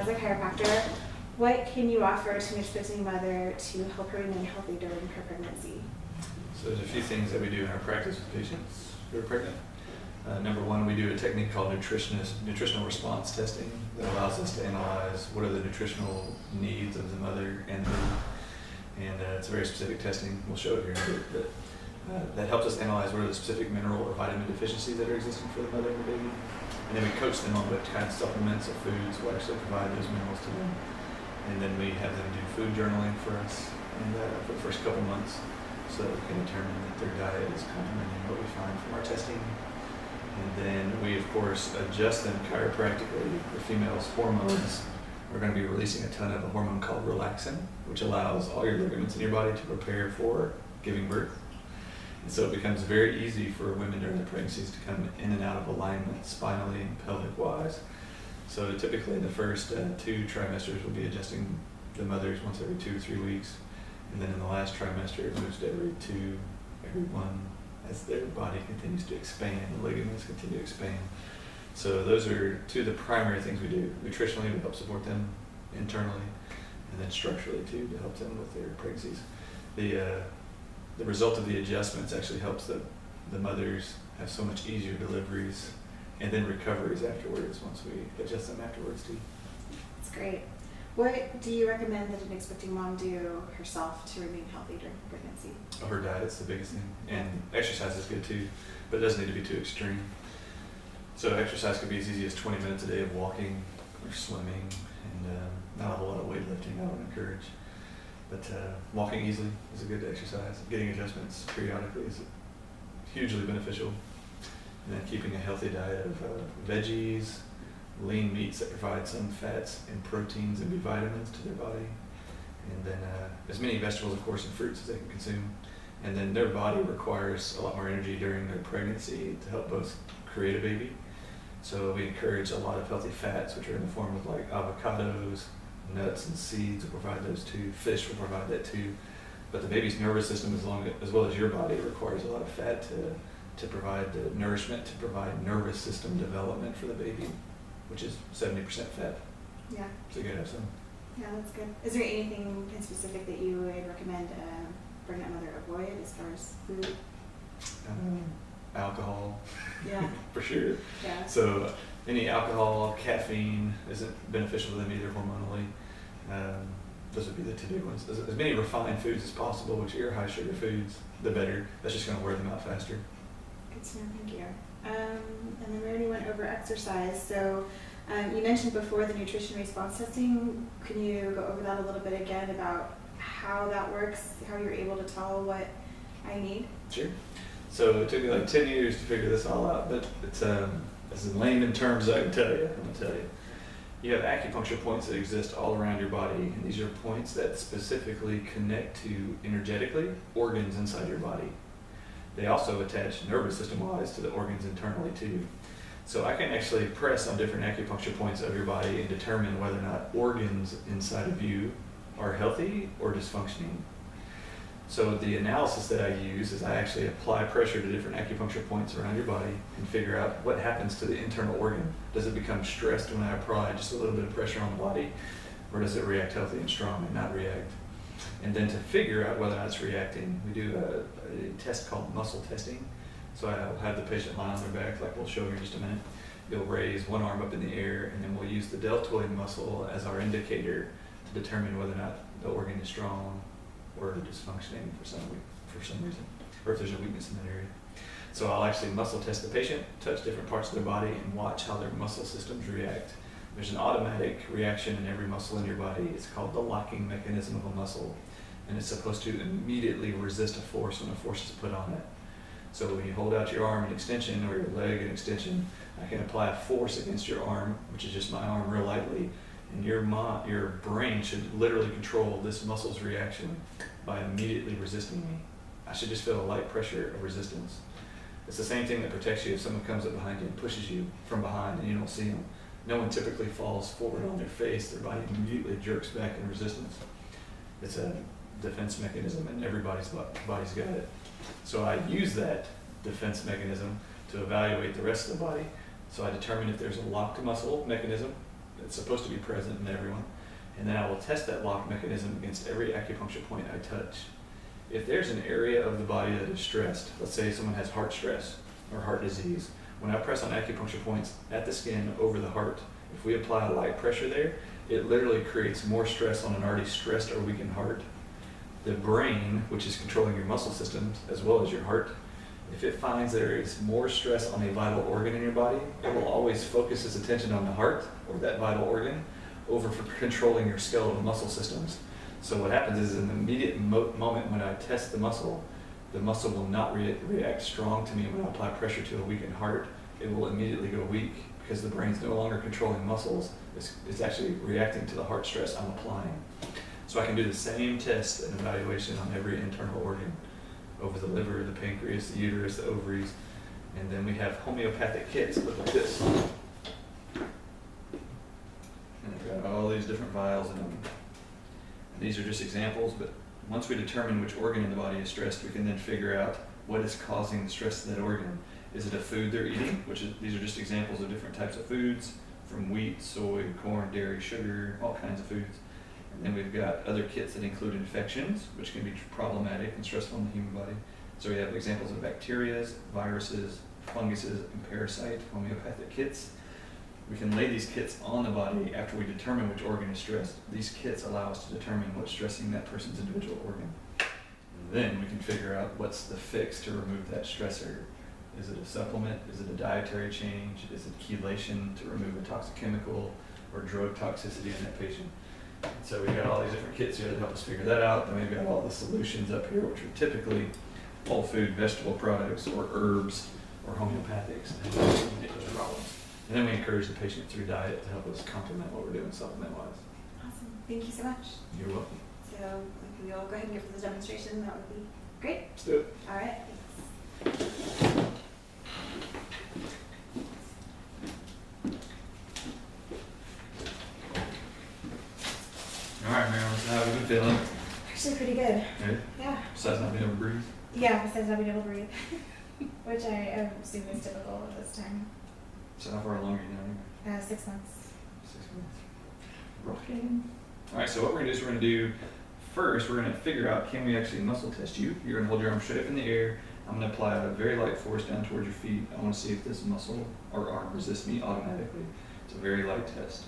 as a chiropractor, what can you offer to an expecting mother to help her remain healthy during her pregnancy? So there's a few things that we do in our practice with patients who are pregnant. Number one, we do a technique called nutritional response testing that allows us to analyze what are the nutritional needs of the mother and the baby. And it's a very specific testing. We'll show it here in a bit. But that helps us analyze what are the specific mineral or vitamin deficiencies that are existing for the mother and the baby. And then we coach them on what kind of supplements or foods will actually provide those minerals to them. And then we have them do food journaling for us and for the first couple months so that we can determine that their diet is complementing what we find from our testing. And then we, of course, adjust them chiropractically. The female's hormones, we're going to be releasing a ton of a hormone called relaxin, which allows all your ligaments in your body to prepare for giving birth. And so it becomes very easy for women during their pregnancies to come in and out of alignment, spinally and pelvic-wise. So typically the first 2 trimesters will be adjusting the mothers once every 2 or 3 weeks. And then in the last trimester, it moves to every 2, every 1, as their body continues to expand, the ligaments continue to expand. So those are 2 of the primary things we do, nutritionally to help support them internally, and then structurally too to help them with their pregnancies. The result of the adjustments actually helps the mothers have so much easier deliveries and then recoveries afterwards once we adjust them afterwards too. That's great. What do you recommend that an expecting mom do herself to remain healthy during pregnancy? Her diet's the biggest thing, and exercise is good too, but it doesn't need to be too extreme. So exercise could be as easy as 20 minutes a day of walking or swimming, and not a whole lot of weightlifting I would encourage. But walking easily is a good exercise. Getting adjustments periodically is hugely beneficial. And then keeping a healthy diet of veggies, lean meats that provide some fats and proteins and B vitamins to their body. And then as many vegetables, of course, and fruits as they can consume. And then their body requires a lot more energy during their pregnancy to help both create a baby. So we encourage a lot of healthy fats, which are in the form of like avocados, nuts and seeds will provide those too. Fish will provide that too. But the baby's nervous system, as well as your body, requires a lot of fat to provide the nourishment, to provide nervous system development for the baby, which is 70% fat. Yeah. So you gotta have some. Yeah, that's good. Is there anything in specific that you would recommend a pregnant mother avoid as far as food? Alcohol. Yeah. For sure. Yeah. So any alcohol, caffeine isn't beneficial to them either hormonally. Those would be the 2 big ones. As many refined foods as possible, which are high sugar foods, the better. That's just going to wear them out faster. Good to know, thank you. And then we already went over exercise. So you mentioned before the nutrition response testing. Can you go over that a little bit again about how that works, how you're able to tell what I need? Sure. So it took me like 10 years to figure this all out, but it's as in layman terms I can tell you. I'm gonna tell you. You have acupuncture points that exist all around your body, and these are points that specifically connect to energetically organs inside your body. They also attach nervous system-wise to the organs internally too. So I can actually press on different acupuncture points of your body and determine whether or not organs inside of you are healthy or dysfunctioning. So the analysis that I use is I actually apply pressure to different acupuncture points around your body and figure out what happens to the internal organ. Does it become stressed when I apply just a little bit of pressure on the body, or does it react healthy and strong and not react? And then to figure out whether or not it's reacting, we do a test called muscle testing. So I'll have the patient lie on their back, like we'll show here in just a minute. You'll raise one arm up in the air, and then we'll use the deltoid muscle as our indicator to determine whether or not the organ is strong or dysfunctioning for some reason, or if there's a weakness in that area. So I'll actually muscle test the patient, touch different parts of their body, and watch how their muscle systems react. There's an automatic reaction in every muscle in your body. It's called the locking mechanism of a muscle, and it's supposed to immediately resist a force when a force is put on it. So when you hold out your arm in extension or your leg in extension, I can apply a force against your arm, which is just my arm real lightly, and your brain should literally control this muscle's reaction by immediately resisting me. I should just feel a light pressure of resistance. It's the same thing that protects you if someone comes up behind you and pushes you from behind and you don't see them. No one typically falls forward on their face. Their body immediately jerks back in resistance. It's a defense mechanism, and everybody's body's got it. So I use that defense mechanism to evaluate the rest of the body. So I determine if there's a locked muscle mechanism it's supposed to be present in everyone. And then I will test that lock mechanism against every acupuncture point I touch. If there's an area of the body that is stressed, let's say someone has heart stress or heart disease, when I press on acupuncture points at the skin over the heart, if we apply a light pressure there, it literally creates more stress on an already stressed or weakened heart. The brain, which is controlling your muscle systems as well as your heart, if it finds there is more stress on a vital organ in your body, it will always focus its attention on the heart or that vital organ over for controlling your skeletal muscle systems. So what happens is in the immediate moment when I test the muscle will not react strong to me when I apply pressure to a weakened heart. It will immediately go weak because the brain's no longer controlling muscles. It's actually reacting to the heart stress I'm applying. So I can do the same test and evaluation on every internal organ, over the liver, the pancreas, the uterus, the ovaries, and then we have homeopathic kits that look like this. And they've got all these different vials in them. And these are just examples, but once we determine which organ in the body is stressed, we can then figure out what is causing the stress to that organ. Is it a food they're eating? These are just examples of different types of foods, from wheat, soy, corn, dairy, sugar, all kinds of foods. And then we've got other kits that include infections, which can be problematic and stressful in the human body. So we have examples of bacteria, viruses, funguses, and parasite homeopathic kits. We can lay these kits on the body after we determine which organ is stressed. These kits allow us to determine what's stressing that person's individual organ. And then we can figure out what's the fix to remove that stressor. Is it a supplement? Is it a dietary change? Is it chelation to remove a toxic chemical or drug toxicity in that patient? So we've got all these different kits here that help us figure that out. Then we've got all the solutions up here, which are typically whole food, vegetable products, or herbs, or homeopathics to help us eliminate those problems. And then we encourage the patient through diet to help us complement what we're doing supplement-wise. Awesome. Thank you so much. You're welcome. So if we all go ahead and give for the demonstration, that would be great. Let's do it. All right. Thanks. All right, Marilyn, so how have you been feeling? Actually pretty good. Good? Yeah. Besides not being able to breathe? Yeah, besides not being able to breathe, which I assume is typical at this time. So how far along are you now? 6 months. 6 months. Rocking. All right, so what we're gonna do is we're gonna do, first, we're gonna figure out, can we actually muscle test you? You're gonna hold your arm straight up in the air. I'm gonna apply a very light force down towards your feet. I wanna see if this muscle or arm resists me automatically. It's a very light test.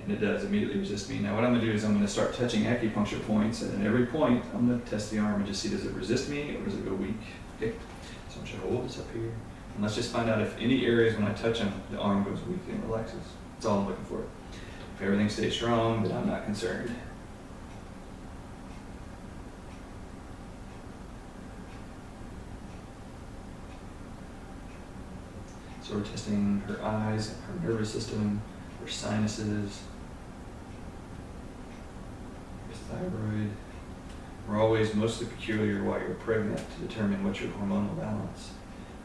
And it does immediately resist me. Now what I'm gonna do is I'm gonna start touching acupuncture points, and at every point, I'm gonna test the arm and just see, does it resist me or does it go weak? Okay, so I'm gonna hold this up here. And let's just find out if any areas when I touch them, the arm goes weak and relaxes. That's all I'm looking for. If everything stays strong, then I'm not concerned. So we're testing her eyes, her nervous system, her sinuses, her thyroid. We're always mostly peculiar while you're pregnant to determine what's your hormonal balance.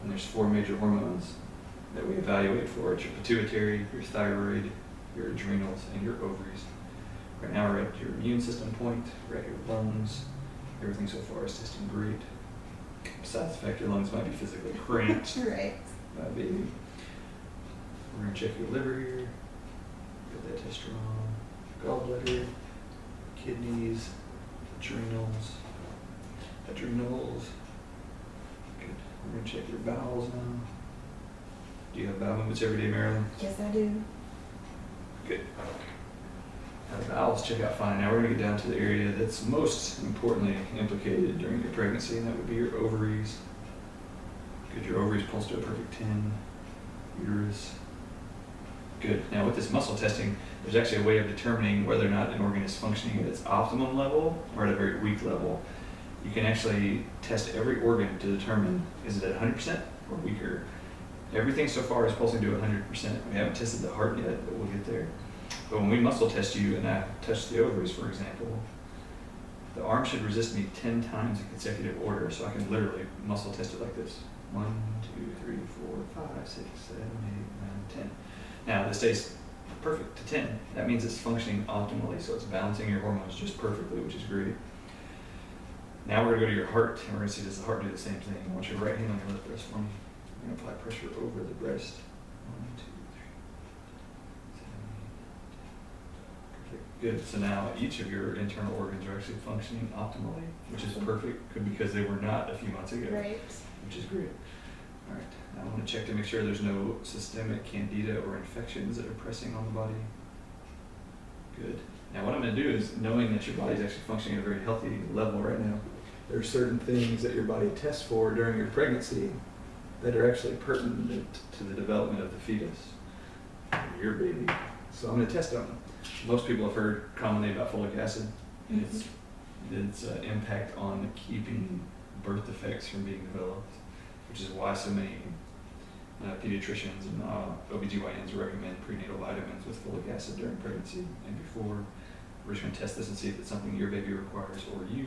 And there's 4 major hormones that we evaluate for. It's your pituitary, your thyroid, your adrenals, and your ovaries. Right now we're at your immune system point, we're at your lungs. Everything so far is testing great. Besides the fact your lungs might be physically cramped. Right. Baby. We're going to check your liver here. Get that test strong. Gallbladder, kidneys, adrenals. Good. We're going to check your bowels now. Do you have bowel movements every day, Marilyn? Yes, I do. Good. Now the bowels check out fine. Now we're going to get down to the area that's most importantly implicated during your pregnancy, and that would be your ovaries. Good. Your ovaries pulse to a perfect 10. Uterus. Good. Now with this muscle testing, there's actually a way of determining whether or not an organ is functioning at its optimum level or at a very weak level. You can actually test every organ to determine, is it at 100% or weaker? Everything so far is pulsing to 100%. We haven't tested the heart yet, but we'll get there. But when we muscle test you and I touch the ovaries, for example, the arm should resist me 10 times in consecutive order, so I can literally muscle test it like this. 1, 2, 3, 4, 5, 6, 7, 8, 9, 10. Now this stays perfect to 10. That means it's functioning optimally, so it's balancing your hormones just perfectly, which is great. Now we're going to go to your heart, and we're going to see, does the heart do the same thing? I want your right hand on your left breast for me. I'm going to apply pressure over the breast. 1, 2, 3, 7, 8, Good. So now each of your internal organs are actually functioning optimally, which is perfect because they were not a few months ago. Right. Which is great. All right. Now I want to check to make sure there's no systemic candida or infections that are pressing on the body. Good. Now what I'm going to do is, knowing that your body is actually functioning at a very healthy level right now, there are certain things that your body tests for during your pregnancy that are actually pertinent to the development of the fetus, your baby. So I'm going to test on them. Most people have heard commonly about folic acid and its impact on keeping birth defects from being developed, which is why so many pediatricians and OBGYNs recommend prenatal vitamins with folic acid during pregnancy and before. We're just going to test this and see if it's something your baby requires or you.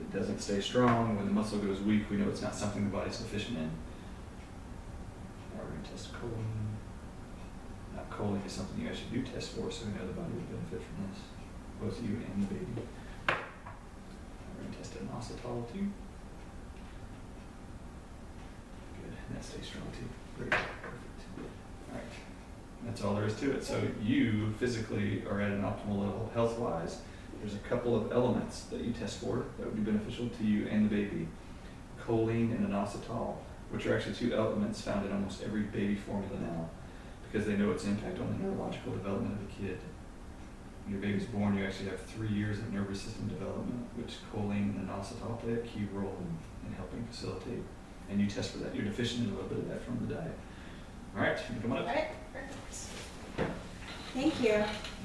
It doesn't stay strong. When the muscle goes weak, we know it's not something the body's deficient in. Now we're going to test choline. Now, choline is something you actually do test for, so we know the body would benefit from this, both you and the baby. Now we're going to test inositol too. Good, and that stays strong too. Great, perfect. All right, that's all there is to it. So you physically are at an optimal level health-wise. There's a couple of elements that you test for that would be beneficial to you and the baby. Choline and inositol, which are actually two elements found in almost every baby formula now, because they know its impact on the neurological development of the kid. When your baby's born, you actually have 3 years of nervous system development, which choline and inositol play a key role in helping facilitate. And you test for that. You're deficient in a little bit of that from the diet. All right, come on up. All right, perfect. Thank you.